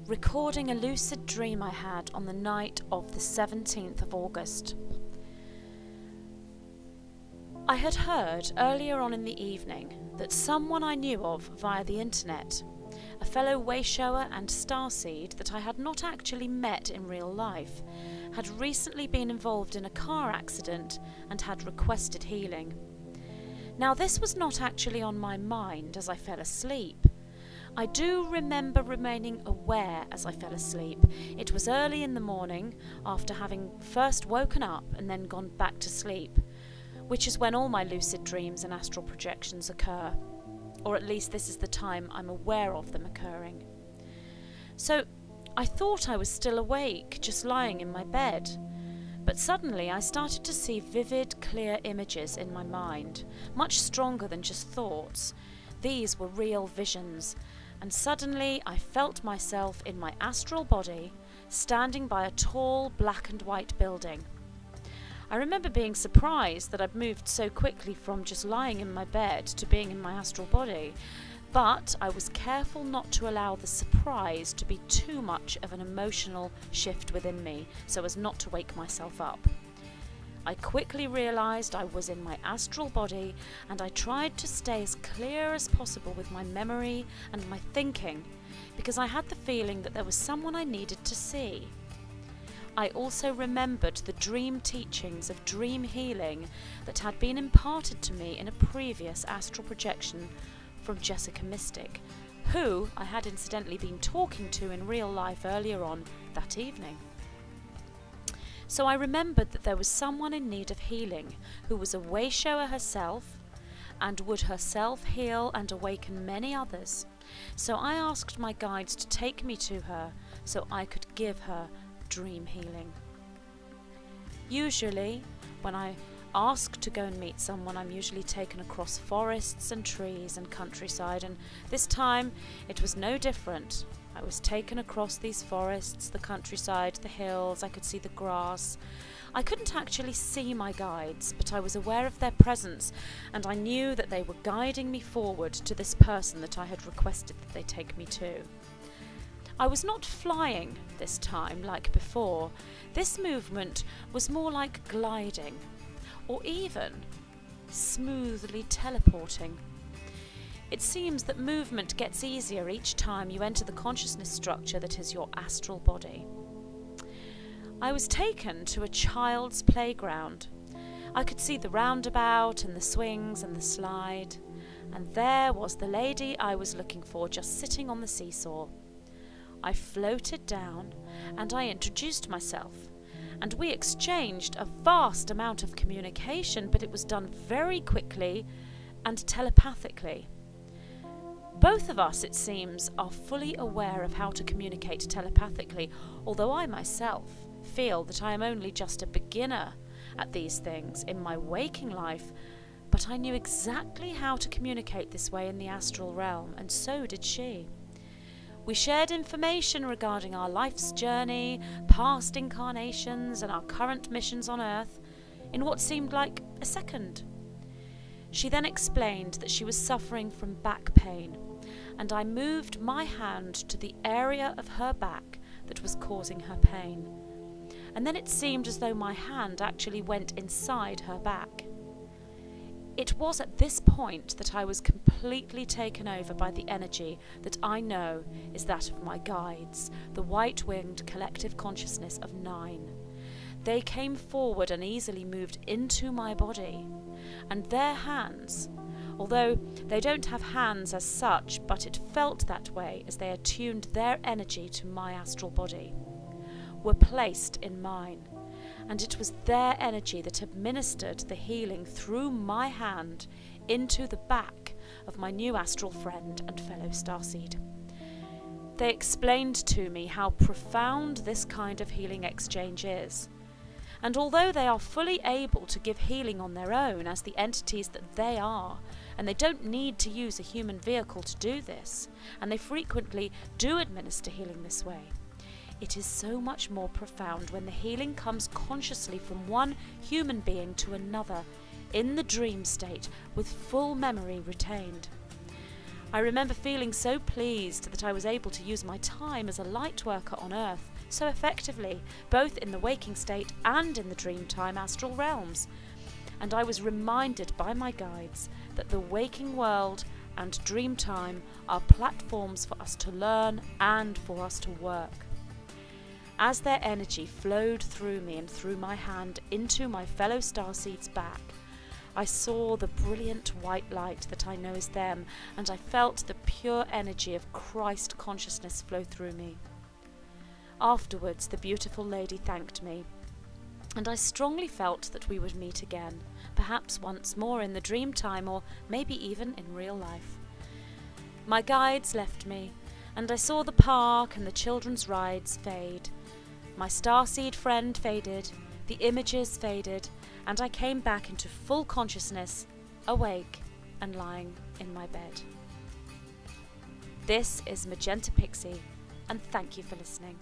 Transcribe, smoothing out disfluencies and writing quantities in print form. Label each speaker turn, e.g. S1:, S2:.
S1: recording a lucid dream I had on the night of the 17th of August. I had heard earlier on in the evening that someone I knew of via the internet, a fellow wayshower and starseed that I had not actually met in real life, had recently been involved in a car accident and had requested healing. Now, this was not actually on my mind as I fell asleep. I do remember remaining aware as I fell asleep. It was early in the morning, after having first woken up and then gone back to sleep, which is when all my lucid dreams and astral projections occur, or at least this is the time I'm aware of them occurring. So I thought I was still awake, just lying in my bed, but suddenly I started to see vivid, clear images in my mind, much stronger than just thoughts. These were real visions, and suddenly I felt myself in my astral body, standing by a tall black and white building. I remember being surprised that I'd moved so quickly from just lying in my bed to being in my astral body, but I was careful not to allow the surprise to be too much of an emotional shift within me, so as not to wake myself up. I quickly realised I was in my astral body, and I tried to stay as clear as possible with my memory and my thinking, because I had the feeling that there was someone I needed to see. I also remembered the dream teachings of dream healing that had been imparted to me in a previous astral projection from Jessica Mystic, who I had incidentally been talking to in real life earlier on that evening. So I remembered that there was someone in need of healing who was a wayshower herself and would herself heal and awaken many others. So I asked my guides to take me to her so I could give her dream healing. Usually, when I ask to go and meet someone, I'm usually taken across forests and trees and countryside, and this time it was no different. I was taken across these forests, the countryside, the hills. I could see the grass. I couldn't actually see my guides, but I was aware of their presence, and I knew that they were guiding me forward to this person that I had requested that they take me to. I was not flying this time like before. This movement was more like gliding, or even smoothly teleporting. It seems that movement gets easier each time you enter the consciousness structure that is your astral body. I was taken to a child's playground. I could see the roundabout and the swings and the slide, and there was the lady I was looking for just sitting on the seesaw. I floated down and I introduced myself, and we exchanged a vast amount of communication, but it was done very quickly and telepathically. Both of us, it seems, are fully aware of how to communicate telepathically, although I myself feel that I am only just a beginner at these things in my waking life, but I knew exactly how to communicate this way in the astral realm, and so did she. We shared information regarding our life's journey, past incarnations, and our current missions on Earth in what seemed like a second. She then explained that she was suffering from back pain, and I moved my hand to the area of her back that was causing her pain. And then it seemed as though my hand actually went inside her back. It was at this point that I was completely taken over by the energy that I know is that of my guides, the white-winged collective consciousness of 9. They came forward and easily moved into my body, and their hands, although they don't have hands as such, but it felt that way as they attuned their energy to my astral body, were placed in mine. And it was their energy that administered the healing through my hand into the back of my new astral friend and fellow starseed. They explained to me how profound this kind of healing exchange is. And although they are fully able to give healing on their own as the entities that they are, and they don't need to use a human vehicle to do this, and they frequently do administer healing this way, it is so much more profound when the healing comes consciously from one human being to another in the dream state with full memory retained. I remember feeling so pleased that I was able to use my time as a light worker on Earth so effectively, both in the waking state and in the dreamtime astral realms. And I was reminded by my guides that the waking world and dreamtime are platforms for us to learn and for us to work. As their energy flowed through me and through my hand into my fellow starseeds' back, I saw the brilliant white light that I know is them, and I felt the pure energy of Christ consciousness flow through me. Afterwards, the beautiful lady thanked me, and I strongly felt that we would meet again, perhaps once more in the dream time, or maybe even in real life. My guides left me, and I saw the park and the children's rides fade. My starseed friend faded, the images faded, and I came back into full consciousness, awake and lying in my bed. This is Magenta Pixie, and thank you for listening.